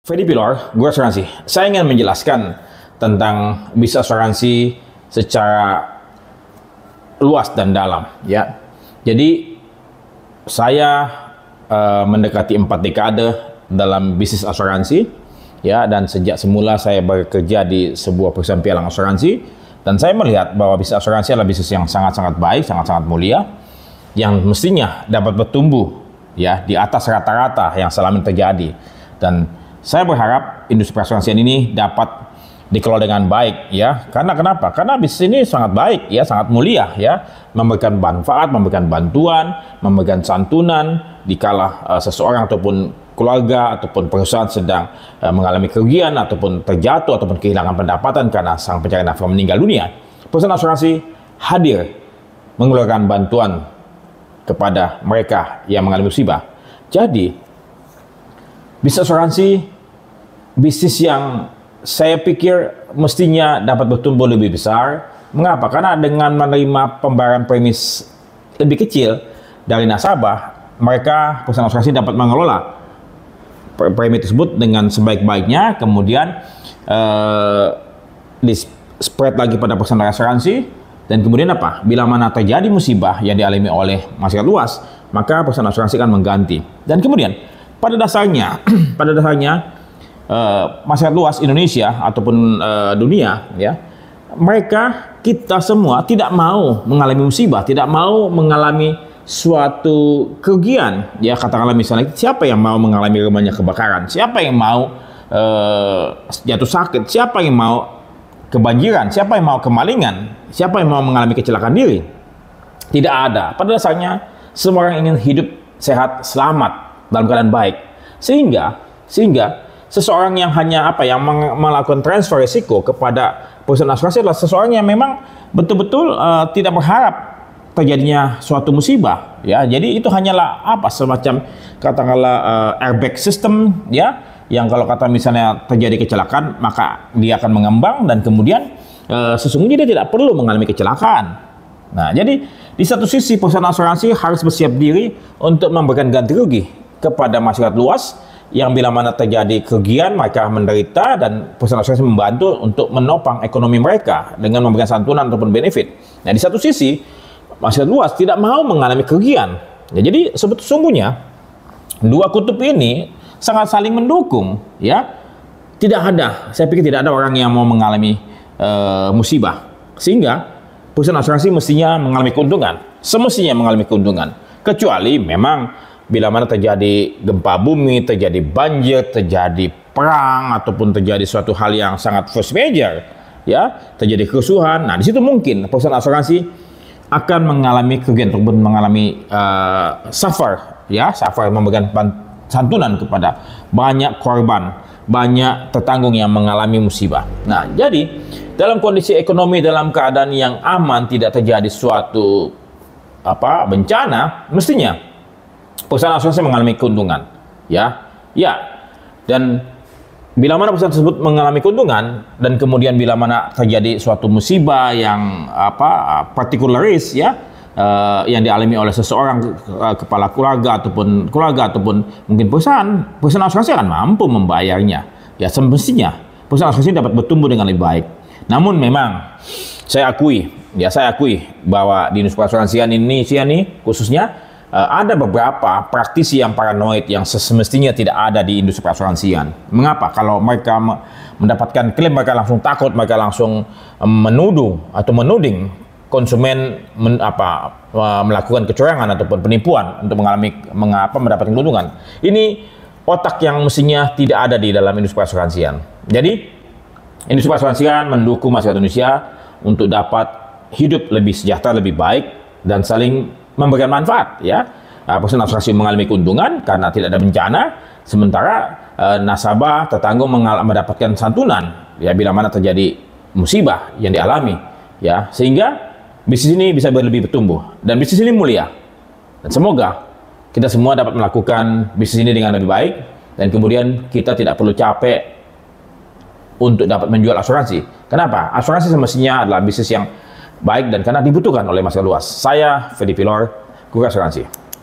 Fedi Pilor, Guru Asuransi. Saya ingin menjelaskan tentang bisnis asuransi secara luas dan dalam, ya. Jadi saya mendekati 4 dekade dalam bisnis asuransi, ya, dan sejak semula saya bekerja di sebuah perusahaan pialang asuransi, dan saya melihat bahwa bisnis asuransi adalah bisnis yang sangat-sangat baik, sangat-sangat mulia, yang mestinya dapat bertumbuh, ya, di atas rata-rata yang selama ini terjadi. Dan saya berharap industri perasuransian ini dapat dikelola dengan baik, ya. Karena kenapa? Karena bisnis ini sangat baik, ya, sangat mulia, ya, memberikan manfaat, memberikan bantuan, memberikan santunan dikala seseorang ataupun keluarga ataupun perusahaan sedang mengalami kerugian ataupun terjatuh ataupun kehilangan pendapatan karena sang pencari nafkah meninggal dunia. Perusahaan asuransi hadir mengeluarkan bantuan kepada mereka yang mengalami musibah. Jadi bisnis asuransi bisnis yang saya pikir mestinya dapat bertumbuh lebih besar. Mengapa? Karena dengan menerima pembayaran premis lebih kecil dari nasabah, maka perusahaan asuransi dapat mengelola premi tersebut dengan sebaik-baiknya, kemudian di spread lagi pada perusahaan asuransi, dan kemudian apa? Bila mana terjadi musibah yang dialami oleh masyarakat luas, maka perusahaan asuransi akan mengganti. Dan kemudian pada dasarnya masyarakat luas Indonesia ataupun dunia, ya, kita semua tidak mau mengalami musibah, tidak mau mengalami suatu kerugian, ya. Katakanlah misalnya, siapa yang mau mengalami rumahnya kebakaran, siapa yang mau jatuh sakit, siapa yang mau kebanjiran, siapa yang mau kemalingan, siapa yang mau mengalami kecelakaan diri? Tidak ada. Pada dasarnya semua orang ingin hidup sehat, selamat, dalam keadaan baik. Sehingga seseorang yang hanya melakukan transfer risiko kepada perusahaan asuransi adalah seseorang yang memang betul-betul tidak berharap terjadinya suatu musibah, ya. Jadi itu hanyalah semacam katakanlah airbag system, ya, yang kalau kata misalnya terjadi kecelakaan maka dia akan mengembang dan kemudian sesungguhnya dia tidak perlu mengalami kecelakaan. Nah, jadi di satu sisi perusahaan asuransi harus bersiap diri untuk memberikan ganti rugi kepada masyarakat luas yang bila mana terjadi kerugian mereka menderita, dan perusahaan asuransi membantu untuk menopang ekonomi mereka dengan memberikan santunan ataupun benefit. Nah, di satu sisi masyarakat luas tidak mau mengalami kerugian. Ya, jadi sesungguhnya dua kutub ini sangat saling mendukung, ya. Saya pikir tidak ada orang yang mau mengalami musibah, sehingga perusahaan asuransi mestinya mengalami keuntungan, semestinya mengalami keuntungan, kecuali memang bila mana terjadi gempa bumi, terjadi banjir, terjadi perang, ataupun terjadi suatu hal yang sangat force major, ya, terjadi kerusuhan. Nah, di situ mungkin perusahaan asuransi akan mengalami kerugian ataupun mengalami suffer, memberikan santunan kepada banyak korban, banyak tetanggung yang mengalami musibah. Nah, jadi dalam kondisi ekonomi dalam keadaan yang aman, tidak terjadi suatu bencana, mestinya perusahaan asuransi mengalami keuntungan, ya. Dan bila mana perusahaan tersebut mengalami keuntungan dan kemudian bila mana terjadi suatu musibah yang partikularis, ya, yang dialami oleh seseorang, kepala keluarga ataupun mungkin perusahaan asuransi akan mampu membayarnya. Ya, semestinya perusahaan asuransi dapat bertumbuh dengan lebih baik. Namun memang saya akui bahwa di industri asuransian Indonesia ini khususnya ada beberapa praktisi yang paranoid yang semestinya tidak ada di industri perasuransian. Mengapa? Kalau mereka mendapatkan klaim, mereka langsung takut, mereka langsung menuduh atau menuding konsumen melakukan kecurangan ataupun penipuan untuk mendapatkan keuntungan. Ini otak yang mestinya tidak ada di dalam industri perasuransian. Jadi industri perasuransian mendukung masyarakat Indonesia untuk dapat hidup lebih sejahtera, lebih baik, dan saling memberikan manfaat, ya. Perusahaan asuransi mengalami keuntungan karena tidak ada bencana, sementara nasabah tetanggung mendapatkan santunan, ya, bila mana terjadi musibah yang dialami, ya, sehingga bisnis ini bisa lebih bertumbuh dan bisnis ini mulia. Dan semoga kita semua dapat melakukan bisnis ini dengan lebih baik, dan kemudian kita tidak perlu capek untuk dapat menjual asuransi. Kenapa? Asuransi semestinya adalah bisnis yang baik dan karena dibutuhkan oleh masyarakat luas. Saya Fedi Pilor, Guru Asuransi.